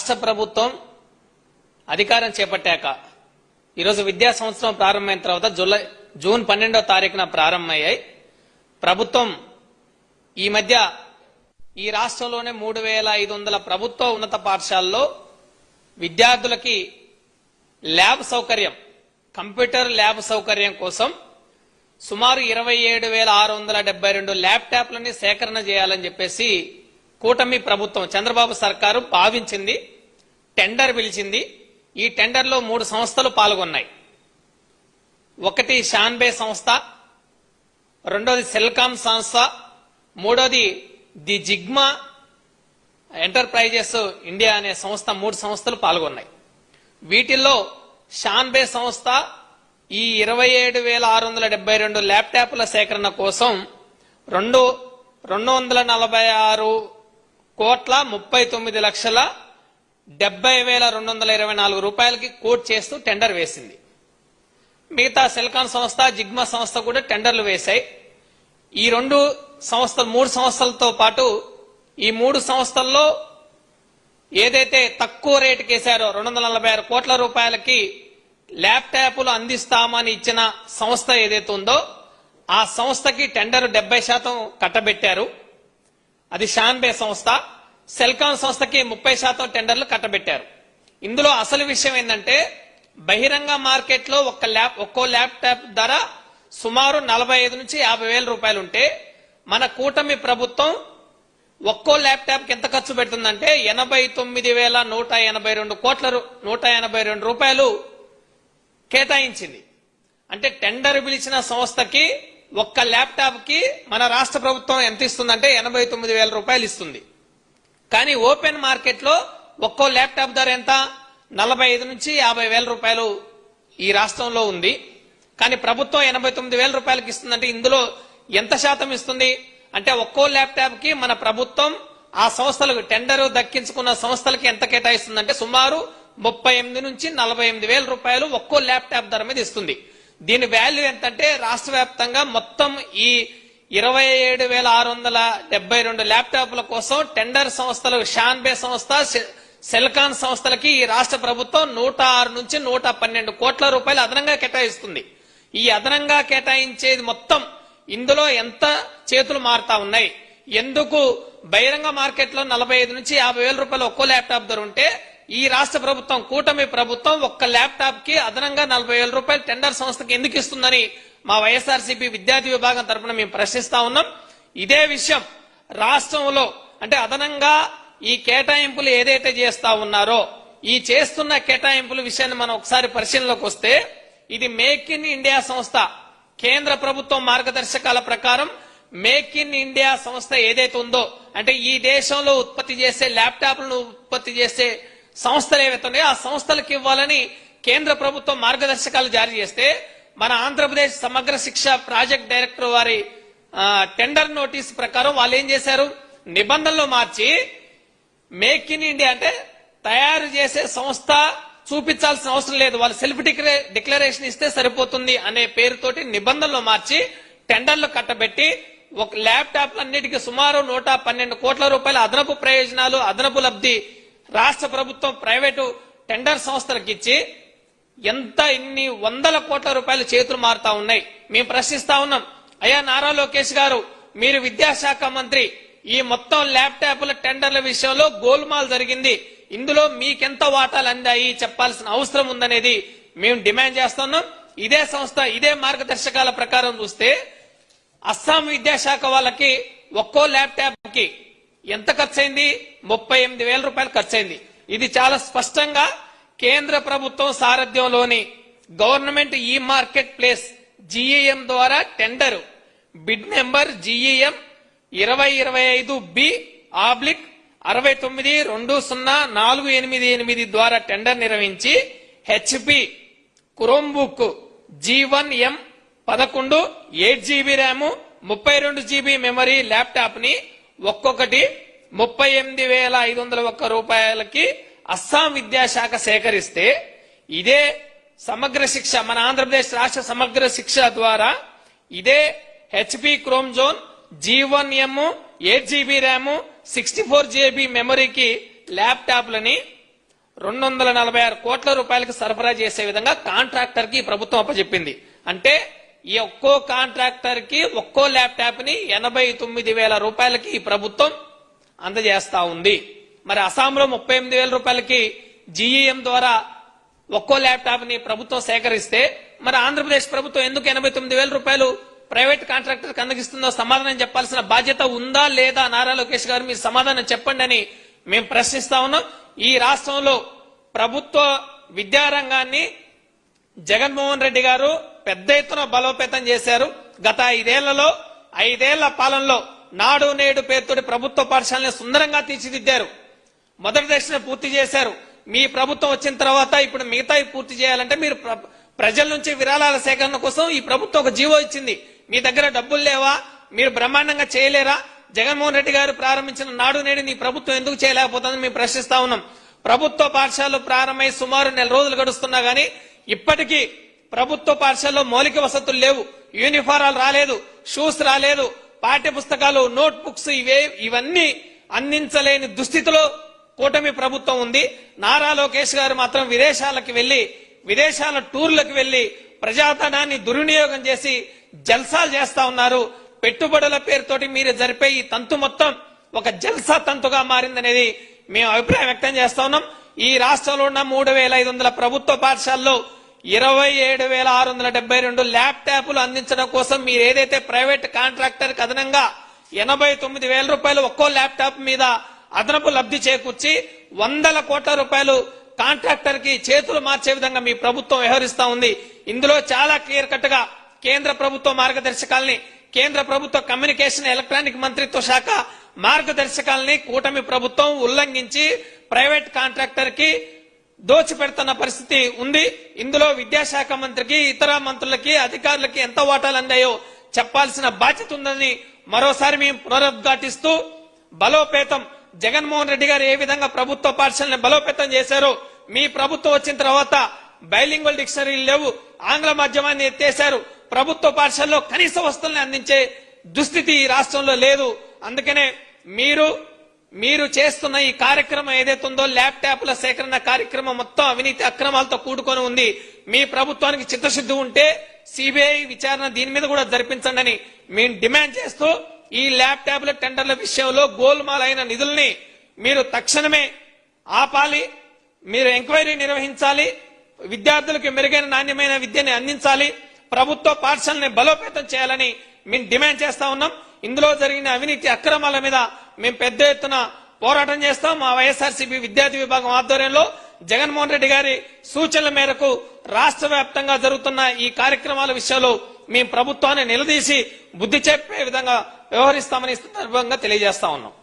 రాష్ట్ర ప్రభుత్వం అధికారం చేపట్టాక ఈరోజు విద్యా సంవత్సరం ప్రారంభమైన తర్వాత జూన్ 12వ తారీఖున ప్రారంభమయ్యాయి. ప్రభుత్వం ఈ మధ్య ఈ రాష్ట్రంలోనే 3500 ప్రభుత్వ ఉన్నత పాఠశాలల్లో విద్యార్థులకి ల్యాబ్ సౌకర్యం, కంప్యూటర్ ల్యాబ్ సౌకర్యం కోసం సుమారు 27,672 ల్యాప్టాప్లని సేకరణ చేయాలని చెప్పేసి కూటమి ప్రభుత్వం చంద్రబాబు సర్కారు భావించింది. టెండర్ పిలిచింది. ఈ టెండర్లో 3 సంస్థలు పాల్గొన్నాయి. ఒకటి షాన్బే సంస్థ, రెండోది సెల్కామ్ సంస్థ, మూడోది ది జిగ్మా ఎంటర్ప్రైజెస్ ఇండియా అనే సంస్థ. 3 సంస్థలు పాల్గొన్నాయి. వీటిల్లో షాన్బే సంస్థ ఈ 27,672 ల్యాప్టాప్ల సేకరణ కోసం 239,70,224 రూపాయలకి కోట్ చేస్తూ టెండర్ వేసింది. మిగతా సెల్కాన్ సంస్థ, జిగ్మా సంస్థ కూడా టెండర్లు వేశాయి. ఈ 3 సంస్థలతో పాటు ఈ 3 సంస్థల్లో ఏదైతే తక్కువ రేటుకి వేశారో 246 కోట్ల రూపాయలకి ల్యాప్టాప్లు అందిస్తామని ఇచ్చిన సంస్థ ఏదైతే ఉందో ఆ సంస్థకి టెండర్ 70% కట్టబెట్టారు. అది షాన్బే సంస్థ. సెల్కాన్ సంస్థకి 30% టెండర్లు కట్టబెట్టారు. ఇందులో అసలు విషయం ఏంటంటే బహిరంగ మార్కెట్లో ఒక్కో ల్యాప్టాప్ ధర సుమారు 45 నుంచి 50,000 రూపాయలు ఉంటే మన కూటమి ప్రభుత్వం ఒక్కో ల్యాప్టాప్ కి ఎంత ఖర్చు పెడుతుందంటే 89,182 రూపాయలు కేటాయించింది. అంటే టెండర్ పిలిచిన సంస్థకి ఒక్క ల్యాప్టాప్ కి మన రాష్ట్ర ప్రభుత్వం ఎంత ఇస్తుందంటే 89,000 రూపాయలు ఇస్తుంది. కానీ ఓపెన్ మార్కెట్ లో ఒక్కో ల్యాప్టాప్ ధర ఎంత 45 నుంచి 50,000 రూపాయలు ఈ రాష్ట్రంలో ఉంది. కానీ ప్రభుత్వం 89,000 రూపాయలకి ఇస్తుందంటే ఇందులో ఎంత శాతం ఇస్తుంది అంటే ఒక్కో ల్యాప్టాప్ కి మన ప్రభుత్వం ఆ సంస్థలకు టెండర్ దక్కించుకున్న సంస్థలకి ఎంత కేటాయిస్తుందంటే సుమారు 38 నుంచి 48,000 రూపాయలు ఒక్కో ల్యాప్టాప్ ధర మీద ఇస్తుంది. దీని వాల్యూ ఎంతంటే రాష్ట్ర వ్యాప్తంగా మొత్తం ఈ 27,672 ల్యాప్టాప్ల కోసం టెండర్ సంస్థలు షాన్బే సంస్థ, సెల్కాన్ సంస్థలకి ఈ రాష్ట్ర ప్రభుత్వం 106 నుంచి 112 కోట్ల రూపాయలు అదనంగా కేటాయిస్తుంది. ఈ అదనంగా కేటాయించేది మొత్తం ఇందులో ఎంత చేతులు మారుతా ఉన్నాయి, ఎందుకు బహిరంగ మార్కెట్ లో 45 నుంచి 50,000 రూపాయలు ఒక్కో ల్యాప్టాప్ ధర ఉంటే ఈ రాష్ట్ర ప్రభుత్వం కూటమి ప్రభుత్వం ఒక్క ల్యాప్టాప్ కి అదనంగా 40,000 రూపాయలు టెండర్ సంస్థకి ఎందుకు ఇస్తుందని మా వైఎస్ఆర్సీపీ విద్యార్థి విభాగం తరఫున మేము ప్రశ్నిస్తా ఉన్నాం. ఇదే విషయం రాష్ట్రంలో అంటే అదనంగా ఈ కేటాయింపులు ఏదైతే చేస్తా ఉన్నారో ఈ చేస్తున్న కేటాయింపుల విషయాన్ని మనం ఒకసారి పరిశీలనలోకి వస్తే ఇది మేక్ ఇన్ ఇండియా సంస్థ కేంద్ర ప్రభుత్వం మార్గదర్శకాల ప్రకారం మేక్ ఇన్ ఇండియా సంస్థ ఏదైతే ఉందో అంటే ఈ దేశంలో ఉత్పత్తి చేసే ల్యాప్టాప్లను ఉత్పత్తి చేసే సంస్థలు ఏవైతే ఉన్నాయో ఆ సంస్థలకు ఇవ్వాలని కేంద్ర ప్రభుత్వం మార్గదర్శకాలు జారీ చేస్తే మన ఆంధ్రప్రదేశ్ సమగ్ర శిక్ష ప్రాజెక్ట్ డైరెక్టర్ వారి టెండర్ నోటీస్ ప్రకారం వాళ్ళు ఏం చేశారు, నిబంధనలు మార్చి మేక్ ఇన్ ఇండియా అంటే తయారు చేసే సంస్థ చూపించాల్సిన అవసరం లేదు, వాళ్ళు సెల్ఫ్ డిక్లరేషన్ ఇస్తే సరిపోతుంది అనే పేరుతోటి నిబంధనలు మార్చి టెండర్లు కట్టబెట్టి ఒక ల్యాప్టాప్లన్నిటికీ సుమారు 112 కోట్ల రూపాయల అదనపు ప్రయోజనాలు, అదనపు లబ్ధి రాష్ట్ర ప్రభుత్వం ప్రైవేటు టెండర్ సంస్థలకు ఇచ్చి ఎంత ఇన్ని 100 కోట్ల రూపాయలు చేతులు మారుతా ఉన్నాయి. మేము ప్రశ్నిస్తా ఉన్నాం, అయ్యా నారా లోకేష్ గారు మీరు విద్యాశాఖ మంత్రి, ఈ మొత్తం ల్యాప్టాప్ల టెండర్ల విషయంలో గోల్మాల్ జరిగింది, ఇందులో మీకెంత వాటాలు అందాయి చెప్పాల్సిన అవసరం ఉందనేది మేము డిమాండ్ చేస్తున్నాం. ఇదే సంస్థ ఇదే మార్గదర్శకాల ప్రకారం చూస్తే అస్సాం విద్యాశాఖ వాళ్ళకి ఒక్కో ల్యాప్టాప్ కి ఎంత ఖర్చయింది, 38,000 రూపాయలు ఖర్చయింది. ఇది చాలా స్పష్టంగా కేంద్ర ప్రభుత్వం సారథ్యంలోని గవర్నమెంట్ ఈ మార్కెట్ ప్లేస్ జీఈఎం ద్వారా టెండర్ బిడ్ నెంబర్ జీఈఎం 2025/692048 ద్వారా టెండర్ నిర్వహించి HP Chromebook G1M 11 8GB RAM 32GB memory laptop ని ఒక్కొక్కటి 38,501 రూపాయలకి అస్సాం విద్యాశాఖ సేకరిస్తే ఇదే సమగ్ర శిక్ష మన ఆంధ్రప్రదేశ్ రాష్ట్ర సమగ్ర శిక్ష ద్వారా ఇదే HP chrome zone G1M 8GB RAM 64GB మెమరీకి ల్యాప్టాప్లని 246 కోట్ల రూపాయలకు సరఫరా చేసే విధంగా కాంట్రాక్టర్ కి ప్రభుత్వం అప్పచెప్పింది. అంటే ఈ ఒక్కో కాంట్రాక్టర్ కి ఒక్కో ల్యాప్టాప్ ని 89,000 రూపాయలకి ఈ ప్రభుత్వం అందజేస్తా ఉంది. మరి అస్సాంలో 38,000 రూపాయలకి జీఈఎం ద్వారా ఒక్కో ల్యాప్టాప్ ని ప్రభుత్వం సేకరిస్తే మరి ఆంధ్రప్రదేశ్ ప్రభుత్వం ఎందుకు 89,000 రూపాయలు ప్రైవేట్ కాంట్రాక్టర్ కి అందగిస్తుందో సమాధానం చెప్పాల్సిన బాధ్యత ఉందా లేదా? నారా లోకేష్ గారు మీరు సమాధానం చెప్పండి అని మేము ప్రశ్నిస్తా ఉన్నాం. ఈ రాష్ట్రంలో ప్రభుత్వ విద్యారంగాన్ని జగన్మోహన్ రెడ్డి గారు పెద్ద ఎత్తున బలోపేతం చేశారు. గత 5 ఏళ్ల పాలనలో నాడు నేడు పేరుతోటి ప్రభుత్వ పాఠశాలని సుందరంగా తీర్చిదిద్దారు. మొదటి దశను పూర్తి చేశారు. మీ ప్రభుత్వం వచ్చిన తర్వాత ఇప్పుడు మిగతాయి పూర్తి చేయాలంటే మీరు ప్రజల నుంచి విరాళాల సేకరణ కోసం ఈ ప్రభుత్వం ఒక జీవో ఇచ్చింది. మీ దగ్గర డబ్బులు లేవా? మీరు బ్రహ్మాండంగా చేయలేరా? జగన్మోహన్ రెడ్డి గారు ప్రారంభించిన నాడు నేడు నీ ప్రభుత్వం ఎందుకు చేయలేకపోతుందని మేము ప్రశ్నిస్తా ఉన్నాం. ప్రభుత్వ పాఠశాలలు ప్రారంభమై సుమారు 1 రోజులు గడుస్తున్నా గానీ ఇప్పటికీ ప్రభుత్వ పాఠశాలలో మౌలిక వసతులు లేవు. యూనిఫారాలు రాలేదు, షూస్ రాలేదు, పాఠ్య పుస్తకాలు, నోట్ బుక్స్ ఇవన్నీ అందించలేని దుస్థితిలో కూటమి ప్రభుత్వం ఉంది. నారా లోకేష్ గారు మాత్రం విదేశాల టూర్లకు వెళ్లి ప్రజాధనాన్ని దుర్వినియోగం చేసి జల్సాలు చేస్తా ఉన్నారు. పెట్టుబడుల పేరుతోటి మీరు జరిపే ఈ తంతు మొత్తం ఒక జల్సా తంతుగా మారిందనేది మేము అభిప్రాయం వ్యక్తం చేస్తా ఉన్నాం. ఈ రాష్ట్రంలో ఉన్న 3,500 ప్రభుత్వ పాఠశాలలో 27,672 ల్యాప్టాప్లు అందించడం కోసం మీరు ఏదైతే ప్రైవేట్ కాంట్రాక్టర్ కి అదనంగా 89,000 రూపాయలు ఒక్కో ల్యాప్టాప్ మీద అదనపు లబ్ధి చేకూర్చి 100 కోట్ల రూపాయలు కాంట్రాక్టర్ కి చేతులు మార్చే విధంగా మీ ప్రభుత్వం వ్యవహరిస్తా ఉంది. ఇందులో చాలా క్లియర్ కట్ గా కేంద్ర ప్రభుత్వ మార్గదర్శకాలని, కేంద్ర ప్రభుత్వ కమ్యూనికేషన్ ఎలక్ట్రానిక్ మంత్రిత్వ శాఖ మార్గదర్శకాలని కూటమి ప్రభుత్వం ఉల్లంఘించి ప్రైవేట్ కాంట్రాక్టర్ కి దోచిపెడుతున్న పరిస్థితి ఉంది. ఇందులో విద్యాశాఖ మంత్రికి, ఇతర మంత్రులకి, అధికారులకి ఎంత వాటాలు అందాయో చెప్పాల్సిన బాధ్యత ఉందని మరోసారి మేము పునరుద్ఘాటిస్తూ బలోపేతం జగన్మోహన్ రెడ్డి గారు ఏ విధంగా ప్రభుత్వ పాఠశాలని బలోపేతం చేశారో మీ ప్రభుత్వం వచ్చిన తర్వాత బైలింగ్వల్ డిక్షనరీలు లేవు, ఆంగ్ల మాధ్యమాన్ని ఎత్తేశారు. ప్రభుత్వ పాఠశాలలో కనీస వస్తువుల్ని అందించే దుస్థితి ఈ రాష్ట్రంలో లేదు. అందుకనే మీరు చేస్తున్న ఈ కార్యక్రమం ఏదైతే ఉందో ల్యాప్టాప్ల సేకరణ కార్యక్రమం మొత్తం అవినీతి అక్రమాలతో కూడుకొని ఉంది. మీ ప్రభుత్వానికి చిత్తశుద్ధి ఉంటే సిబిఐ విచారణ దీని మీద కూడా జరిపించండి అని మేము డిమాండ్ చేస్తూ ఈ ల్యాప్టాప్ల టెండర్ల విషయంలో గోల్మాల్ అయిన నిధుల్ని మీరు తక్షణమే ఆపాలి. మీరు ఎంక్వైరీ నిర్వహించాలి. విద్యార్థులకు మెరుగైన నాణ్యమైన విద్యని అందించాలి. ప్రభుత్వ పాఠశాలని బలోపేతం చేయాలని మేము డిమాండ్ చేస్తా ఉన్నాం. ఇందులో జరిగిన అవినీతి అక్రమాల మీద మేము పెద్ద ఎత్తున పోరాటం చేస్తాం. మా వైఎస్ఆర్సీపీ విద్యార్థి విభాగం ఆధ్వర్యంలో జగన్మోహన్ రెడ్డి గారి సూచనల మేరకు రాష్ట్ర వ్యాప్తంగా జరుగుతున్న ఈ కార్యక్రమాల విషయంలో మేము ప్రభుత్వాన్ని నిలదీసి బుద్ధి చెప్పే విధంగా వ్యవహరిస్తామని సందర్భంగా తెలియజేస్తా ఉన్నాం.